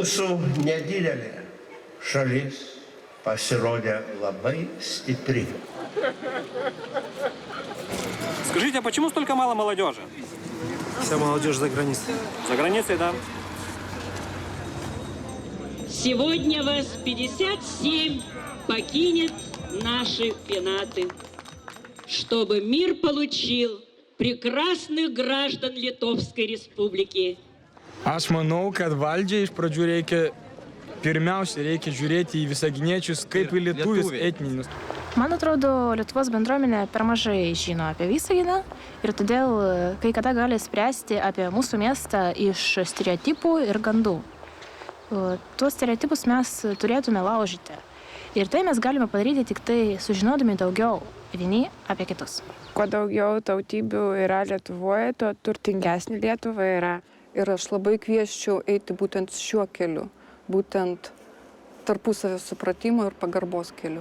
Mūsų nedidelė šalis pasirodė labai стипри. Скажите, а почему столько мало молодежи? Вся молодежь за границей. За границей, да. Сегодня вас 57 покинет наши пенаты, чтобы мир получил прекрасных граждан Литовской Республики. Aš manau, kad valdžiai iš pradžių pirmiausia žiūrėti į visaginiečius kaip į lietuvius etninius. Man atrodo, Lietuvos bendruomenė per mažai žino apie Visaginą ir todėl kai kada gali spręsti apie mūsų miestą iš stereotipų ir gandų. Tuos stereotipus mes turėtume laužyti. Ir tai mes galime padaryti tik tai sužinodami daugiau vieni apie kitus. Kuo daugiau tautybių yra Lietuvoje, tuo turtingesnė Lietuva yra. Ir aš labai kviesčiau eiti būtent šiuo keliu, būtent tarpusavio supratimo ir pagarbos keliu.